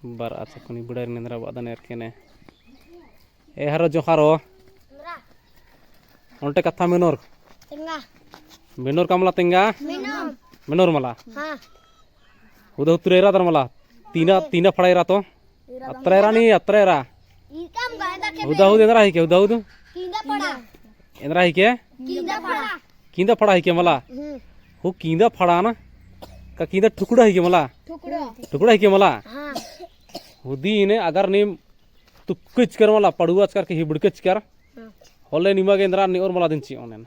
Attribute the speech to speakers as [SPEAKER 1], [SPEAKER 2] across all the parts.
[SPEAKER 1] bar acha kuni budar nendra badan erkene e haro joharo onte katha menor
[SPEAKER 2] tenga
[SPEAKER 1] menor kamala tenga menor mala udah utrera dar mala tina padaira to atrera udah endra hike udah endra hike kinda pada hike mala हो कींदा फड़ा ना का कींदा टुकड़ा ही के मला टुकड़ा ही के मला हुदी ने अगर नी तुक्कच कर मला पड़ुआच कर के हिबड़कच कर होले निमा के इंद्रा नि और मला दिनची ओनेन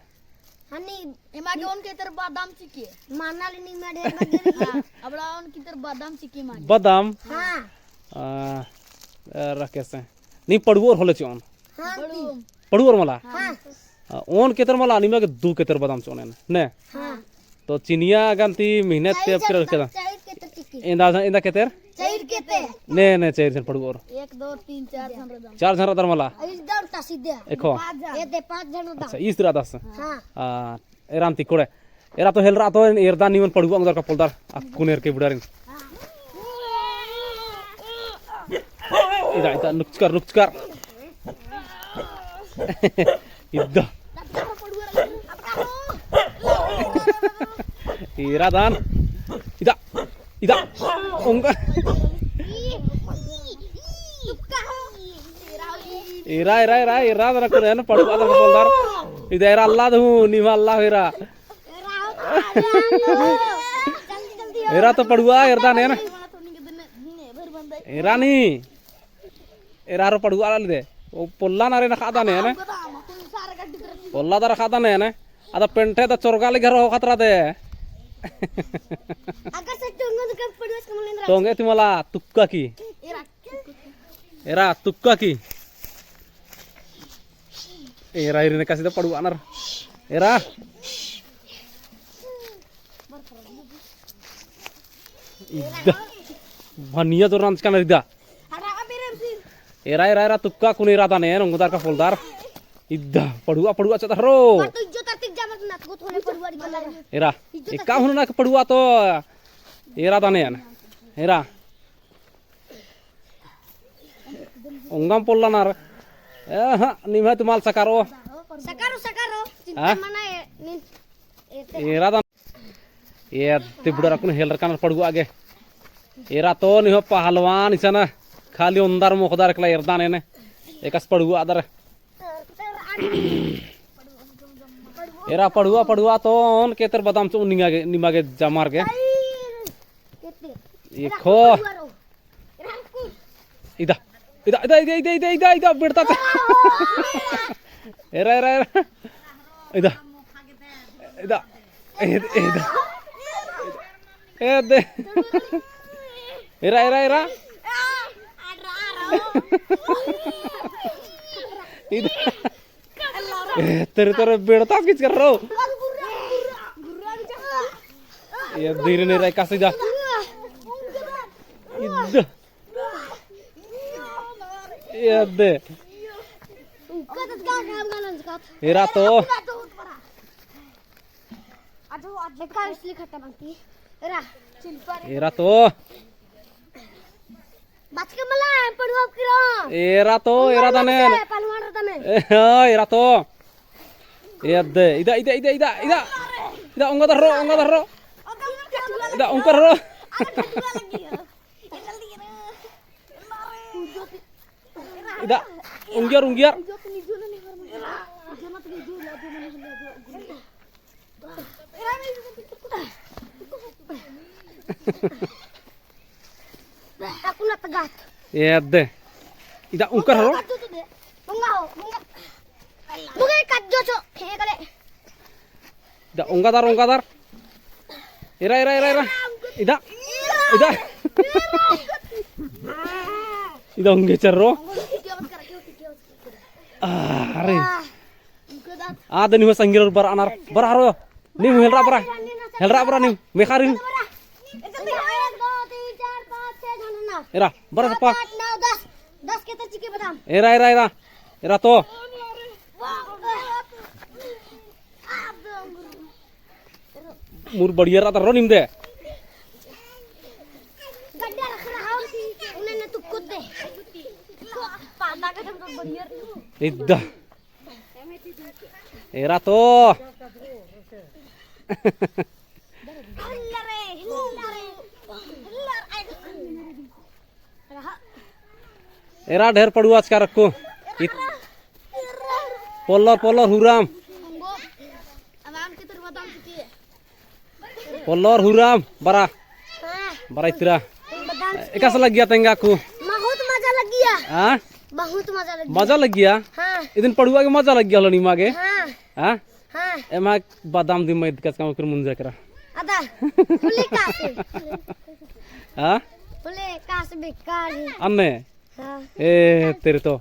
[SPEAKER 2] हनी एमा के ओन के तर बादाम चिकी मानाली निमा ढेर मगरी अबड़ा ओन की तर बादाम चिकी मा
[SPEAKER 1] बादाम
[SPEAKER 2] हां
[SPEAKER 1] रकेसे नी पड़ुओर होले चोन
[SPEAKER 2] हां
[SPEAKER 1] पड़ुओर मला
[SPEAKER 2] हां
[SPEAKER 1] ओन के तर मला निमा के दू के तर बादाम चोनेन ने
[SPEAKER 2] हां
[SPEAKER 1] तो चिनिया गंती मेहनत ते कर के इंदा के तर
[SPEAKER 2] चाइर केते
[SPEAKER 1] ने चाइर जन पड़ुओर
[SPEAKER 2] 1 2 3 4 धनरदम
[SPEAKER 1] 4 जन दर मला
[SPEAKER 2] इस दर तसिदे
[SPEAKER 1] एको
[SPEAKER 2] ये दे 5 जन दम
[SPEAKER 1] अच्छा इस तरह दस
[SPEAKER 2] हां
[SPEAKER 1] एरांती कोड़े एरा तो हेलरा तो एरदा निवन पड़ुआ अंदर का पोलदार कुनेर के बुडारिन इदा नुक्चकर इदा iradan ida onga ira dara keren padu adar poldar ida ira allah du nima allah ira to padua irda ne na ira ni ira ro padua ala de o polla na re na khada ne na polla dara khada ne na ada pente da chorgali घर हो खतरा दे
[SPEAKER 2] अगर से टोंगो के पड़ोस के मलेंद्र
[SPEAKER 1] टोंगे तुम्हाला तुक्का की एरा तुक्का की era इरने kasi da padu anar era ida bhaniya to ranch kana ida era tukka kuni rada ne ngudar ka foldar ida padua chata ro era ikam hunu na padua to era dane era ongam polla nar nimha tumal sakaro cinta mana era dan ये तिबड़ा रखने हेलर corner पड़गु आगे era तो निहो पहलवान इसना खाली अंदर मुखदार कला एरदान ने एकस पड़गु आदर एरा पड़ुआ तो on केतर बादाम चो निमा के जमार के ये खो इदा बिड़ता एरा इदा दे एरा तेरे बेड़ता किस कर रहा हो ये धीरे नहीं रहा कैसे जा ये दे एरा तो एरा तो एरा दाने एरा तो ये दे इदा उंगा दर्रो इदा उंगा दर्रो इदा unggiar aku nak tegat ya deh ida ungkar haro bunga kat jojo kale ida unggadar ira ida ida ungge cerro are ada nih sanggir baraharo nih helra bara nih mekarin era bara apa 10 kita ciki badam era to mur बढ़िया रहा रो निम दे
[SPEAKER 2] कुत्ते पाला का तो बढ़िया
[SPEAKER 1] इद्दा era तो era ढेर पड़ुआ का रखो पोलर पोलर हुराम पोलर हुराम बरा बरा इतरा एकास लग गया तेंगा को
[SPEAKER 2] बहुत मजा लग गया
[SPEAKER 1] हाँ
[SPEAKER 2] बहुत मजा लग
[SPEAKER 1] मजा लग गया
[SPEAKER 2] हाँ
[SPEAKER 1] इदिन पड़ुआ के मजा लग गया हलो निमा के
[SPEAKER 2] हाँ
[SPEAKER 1] हाँ
[SPEAKER 2] हाँ
[SPEAKER 1] एमा बादाम दी मैद कस काम कर मुंजा करा
[SPEAKER 2] अदा फुले कासे
[SPEAKER 1] हाँ
[SPEAKER 2] फुले कासे बेकार है
[SPEAKER 1] अन्ने
[SPEAKER 2] हाँ
[SPEAKER 1] ए तेरे तो